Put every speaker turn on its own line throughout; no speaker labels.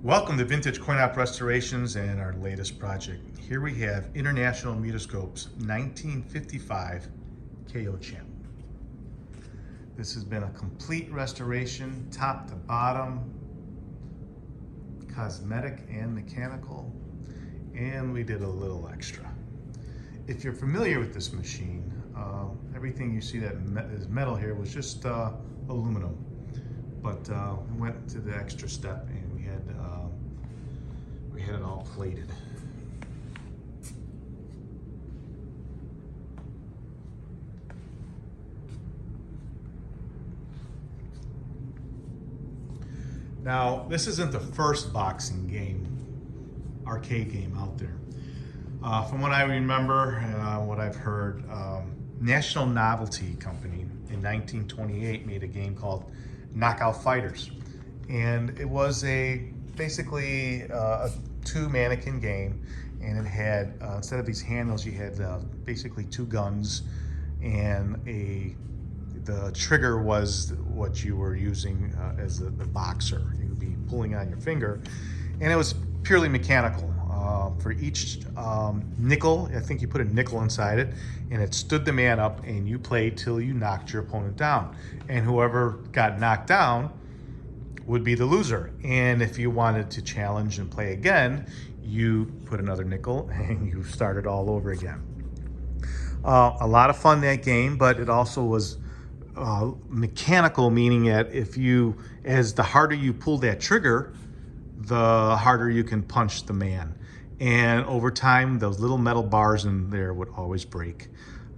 Welcome to Vintage Coin Op Restorations and our latest project. Here we have International Mutoscope's 1955 KO Champ. This has been a complete restoration, top to bottom, cosmetic and mechanical, and we did a little extra. If you're familiar with this machine, everything you see that is metal here was just aluminum, but we went to the extra step and we had it all plated. Now, this isn't the first boxing game, arcade game out there. From what I remember, what I've heard, National Novelty Company in 1928 made a game called Knockout Fighters. And it was basically a two mannequin game, and it had, instead of these handles, you had basically two guns, and the trigger was what you were using as the boxer. You would be pulling on your finger, and it was purely mechanical. For each nickel, I think you put a nickel inside it, and it stood the man up, and you played till you knocked your opponent down. And whoever got knocked down would be the loser. And if you wanted to challenge and play again, you put another nickel and you started all over again. A lot of fun, that game, but it also was mechanical, meaning that the harder you pull that trigger, the harder you can punch the man. And over time, those little metal bars in there would always break,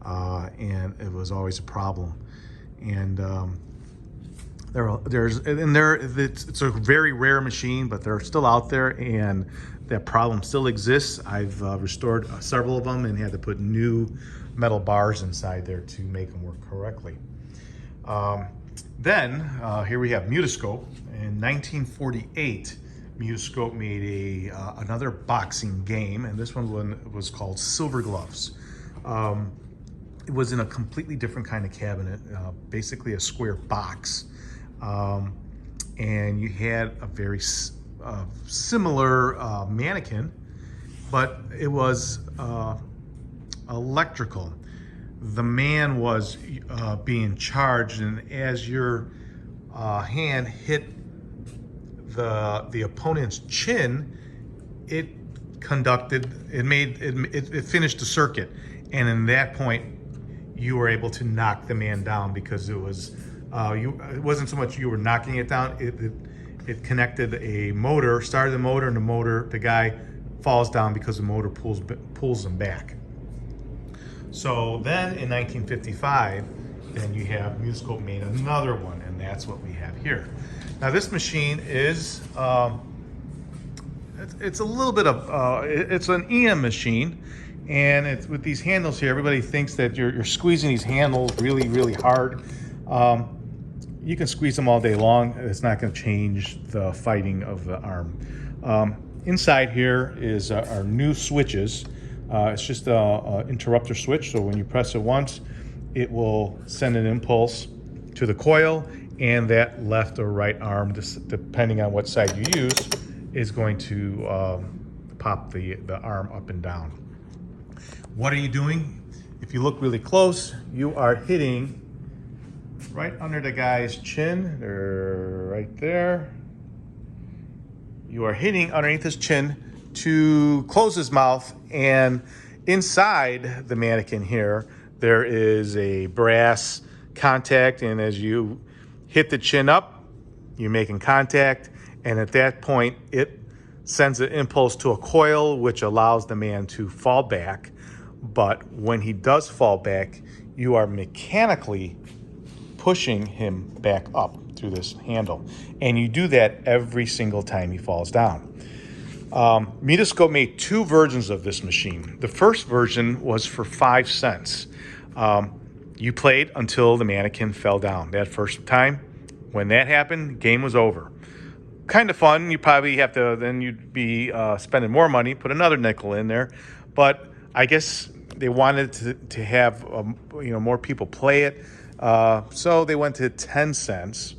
and it was always a problem. And it's a very rare machine, but they're still out there, and that problem still exists. I've restored several of them and had to put new metal bars inside there to make them work correctly. Then here we have Mutoscope. In 1948, Mutoscope made another boxing game, and this one was called Silver Gloves. It was in a completely different kind of cabinet, basically a square box. And you had a very similar mannequin, but it was electrical. The man was being charged, and as your hand hit the opponent's chin, it finished the circuit, and in that point you were able to knock the man down, because it wasn't so much you were knocking it down, it connected a motor, started the motor, and the guy falls down because the motor pulls him back. So then in 1955, then you have Mutoscope made another one, and that's what we have here. Now this machine is, it's a little bit of, it's an EM machine, and it's with these handles here. Everybody thinks that you're squeezing these handles really, really hard. You can squeeze them all day long. It's not going to change the fighting of the arm. Inside here is our new switches. It's just an interrupter switch, so when you press it once, it will send an impulse to the coil, and that left or right arm, depending on what side you use, is going to pop the arm up and down. What are you doing? If you look really close, you are hitting right under the guy's chin. They're right there. You are hitting underneath his chin to close his mouth, and inside the mannequin here, there is a brass contact, and as you hit the chin up, you're making contact, and at that point, it sends an impulse to a coil, which allows the man to fall back. But when he does fall back, you are mechanically pushing him back up through this handle. And you do that every single time he falls down. Mutoscope made two versions of this machine. The first version was for 5 cents. You played until the mannequin fell down. That first time, when that happened, game was over. Kind of fun. You probably have to, then you'd be spending more money, put another nickel in there. But I guess they wanted to have more people play it. So they went to 10 cents.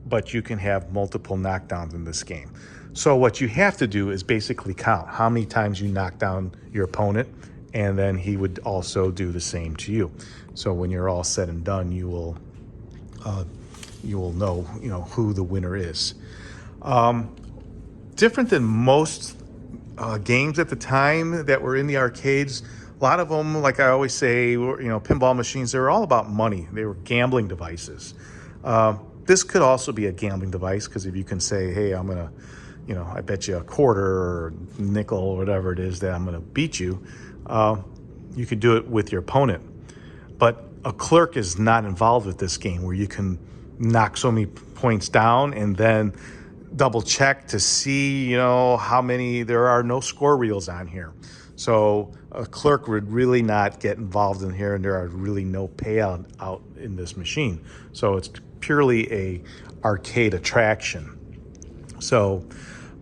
but you can have multiple knockdowns in this game. So what you have to do is basically count how many times you knock down your opponent, and then he would also do the same to you. So when you're all said and done, you will know, who the winner is. Different than most games at the time that were in the arcades. A lot of them, like I always say, pinball machines, they were all about money. They were gambling devices. This could also be a gambling device, because if you can say, hey, I'm gonna, I bet you a quarter or nickel or whatever it is that I'm gonna beat you, you could do it with your opponent. But a clerk is not involved with this game, where you can knock so many points down and then double check to see, how many. There are no score reels on here. So a clerk would really not get involved in here, and there are really no payout out in this machine. So it's purely a arcade attraction. So,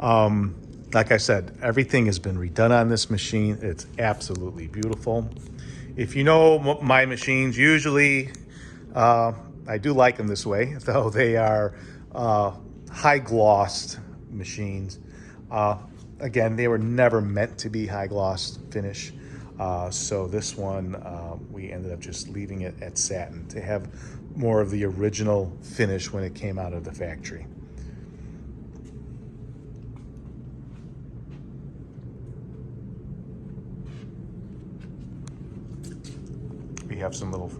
like I said, everything has been redone on this machine. It's absolutely beautiful. If you know my machines, usually I do like them this way, though they are high glossed machines. Again, they were never meant to be high gloss finish. So this one, we ended up just leaving it at satin to have more of the original finish when it came out of the factory. We have some little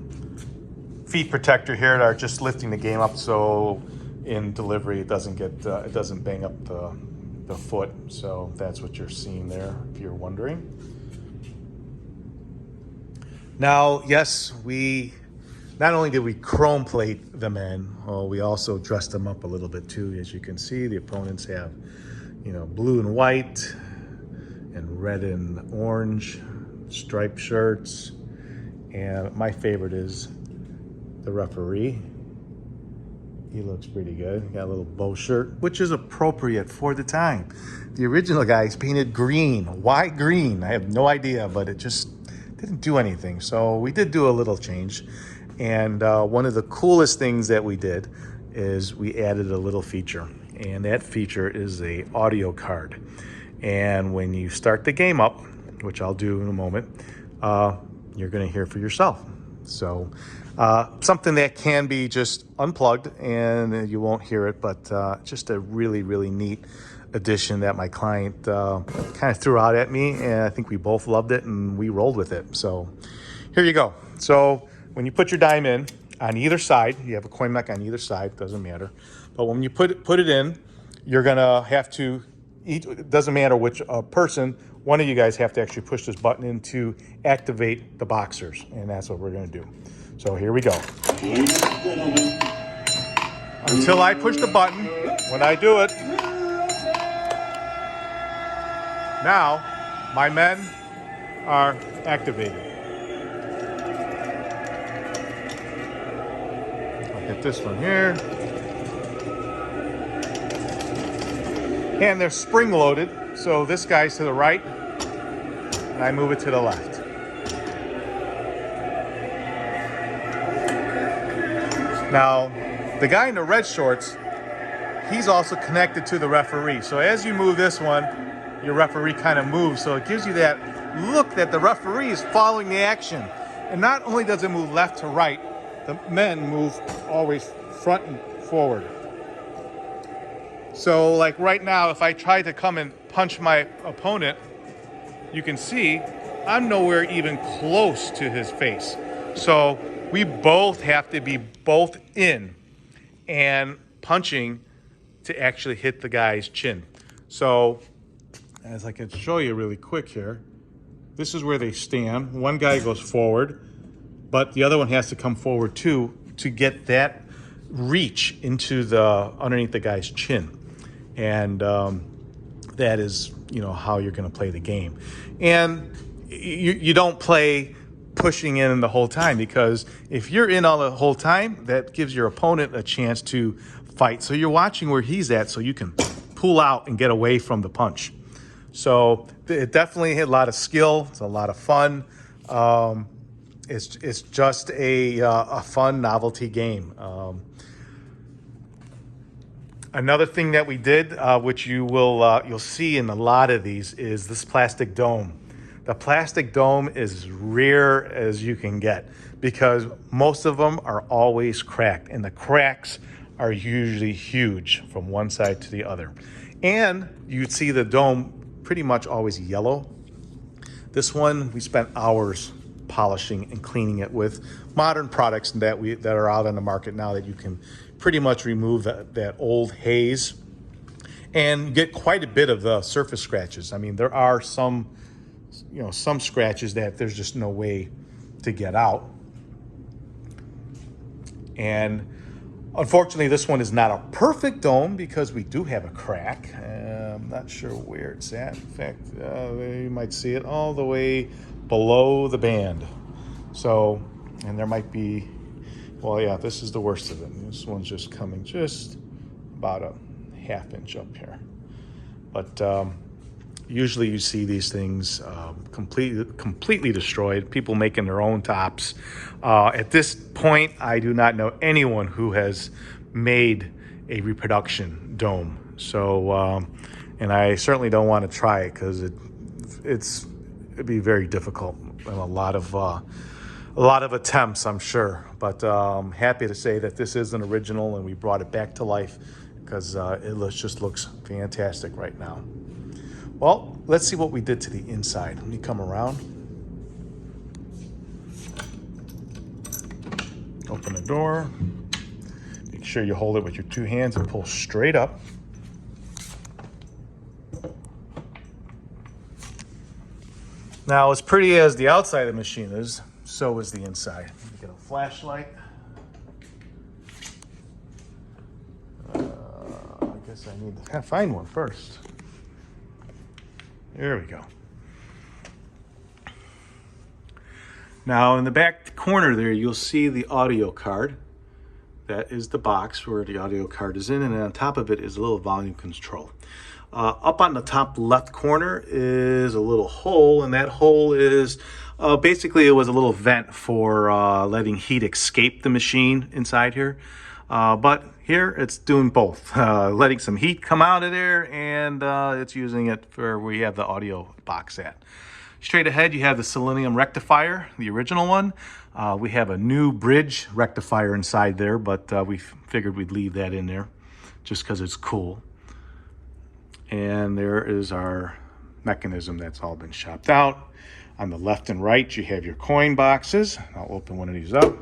feet protector here that are just lifting the game up, so in delivery it doesn't bang up the foot. So that's what you're seeing there, if you're wondering. Now, yes, we not only did we chrome plate them in, we also dressed them up a little bit too. As you can see, the opponents have, blue and white and red and orange striped shirts. And my favorite is the referee. He looks pretty good. Got a little bow shirt, which is appropriate for the time. The original guy's painted green. Why green? I have no idea, but it just didn't do anything. So we did do a little change. And one of the coolest things that we did is we added a little feature. And that feature is a audio card. And when you start the game up, which I'll do in a moment, you're gonna hear for yourself. So something that can be just unplugged and you won't hear it, but just a really, really neat addition that my client kind of threw out at me, and I think we both loved it and we rolled with it. So here you go. So when you put your dime in on either side, you have a coin mech on either side, doesn't matter. But when you put it in, you're gonna have to it doesn't matter which person, one of you guys have to actually push this button in to activate the boxers, and that's what we're gonna do. So here we go. Until I push the button, when I do it, now my men are activated. I'll hit this one here. And they're spring loaded, so this guy's to the right, and I move it to the left. Now, the guy in the red shorts, he's also connected to the referee. So as you move this one, your referee kind of moves, so it gives you that look that the referee is following the action. And not only does it move left to right, the men move always front and forward. So like right now, if I try to come and punch my opponent, you can see I'm nowhere even close to his face. So we both have to be both in and punching to actually hit the guy's chin. So as I can show you really quick here, this is where they stand. One guy goes forward, but the other one has to come forward too to get that reach into the underneath the guy's chin. And that is, how you're going to play the game. And you don't play pushing in the whole time, because if you're in all the whole time, that gives your opponent a chance to fight. So you're watching where he's at so you can pull out and get away from the punch. So it definitely had a lot of skill. It's a lot of fun. It's just a fun novelty game. Another thing that we did, which you'll see in a lot of these, is this plastic dome. The plastic dome is rare as you can get because most of them are always cracked, and the cracks are usually huge from one side to the other. And you'd see the dome pretty much always yellow. This one we spent hours polishing and cleaning it with modern products that are out on the market now that you can pretty much remove that old haze and get quite a bit of the surface scratches. I mean, there are some scratches that there's just no way to get out. And unfortunately, this one is not a perfect dome because we do have a crack. I'm not sure where it's at. In fact, you might see it all the way below the band. So, and there might be, well, yeah, this is the worst of it. This one's just coming just about a ½ inch up here. But usually you see these things completely destroyed, people making their own tops. At this point, I do not know anyone who has made a reproduction dome. So, and I certainly don't want to try it because it'd be very difficult and a lot of attempts, I'm sure. But I'm happy to say that this is an original and we brought it back to life because it just looks fantastic right now. Well, let's see what we did to the inside. Let me come around. Open the door. Make sure you hold it with your two hands and pull straight up. Now, as pretty as the outside of the machine is, so is the inside. Let me get a flashlight. I guess I need to find one first. There we go. Now in the back corner there, you'll see the audio card. That is the box where the audio card is in, and on top of it is a little volume control. Up on the top left corner is a little hole, and that hole is basically it was a little vent for letting heat escape the machine inside here. But here it's doing both, letting some heat come out of there, and it's using it for where you have the audio box at. Straight ahead, you have the selenium rectifier, the original one. We have a new bridge rectifier inside there, but we figured we'd leave that in there just because it's cool. And there is our mechanism that's all been shopped out. On the left and right, you have your coin boxes. I'll open one of these up.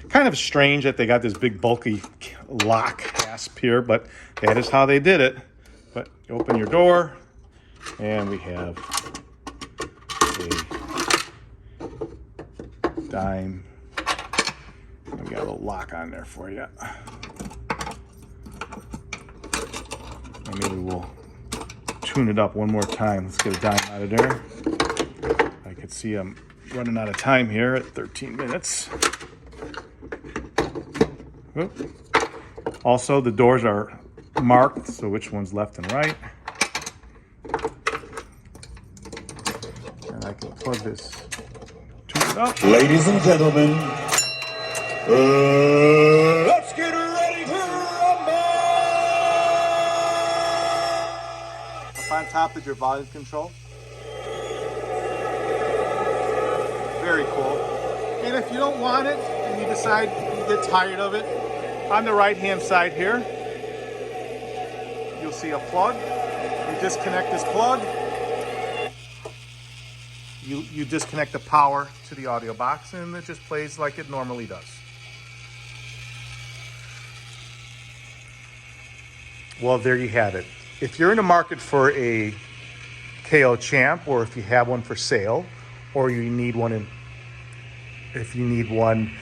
Kind of strange that they got this big bulky lock hasp here, but that is how they did it. But you open your door, and we have a dime. We got a little lock on there for you. And maybe we'll tune it up one more time. Let's get a dime out of there. I can see I'm running out of time here at 13 minutes. Oop. Also, the doors are marked, so which one's left and right. And I can plug this, tune it up.
Ladies and gentlemen, let's get ready to rumble!
Up on top is your volume control. Very cool. And if you don't want it and you decide you get tired of it, on the right hand side here, you'll see a plug. You disconnect this plug. You disconnect the power to the audio box, and it just plays like it normally does. Well, there you have it. If you're in the market for a KO Champ, or if you have one for sale, or you need one if you need one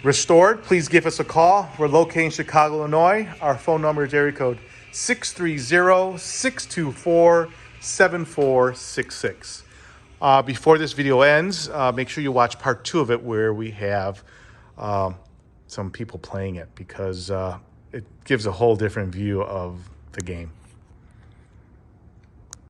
restored, please give us a call. We're located in Chicago, Illinois. Our phone number is area code 630-624-7466. Before this video ends, make sure you watch part 2 of it, where we have some people playing it, because it gives a whole different view of the game.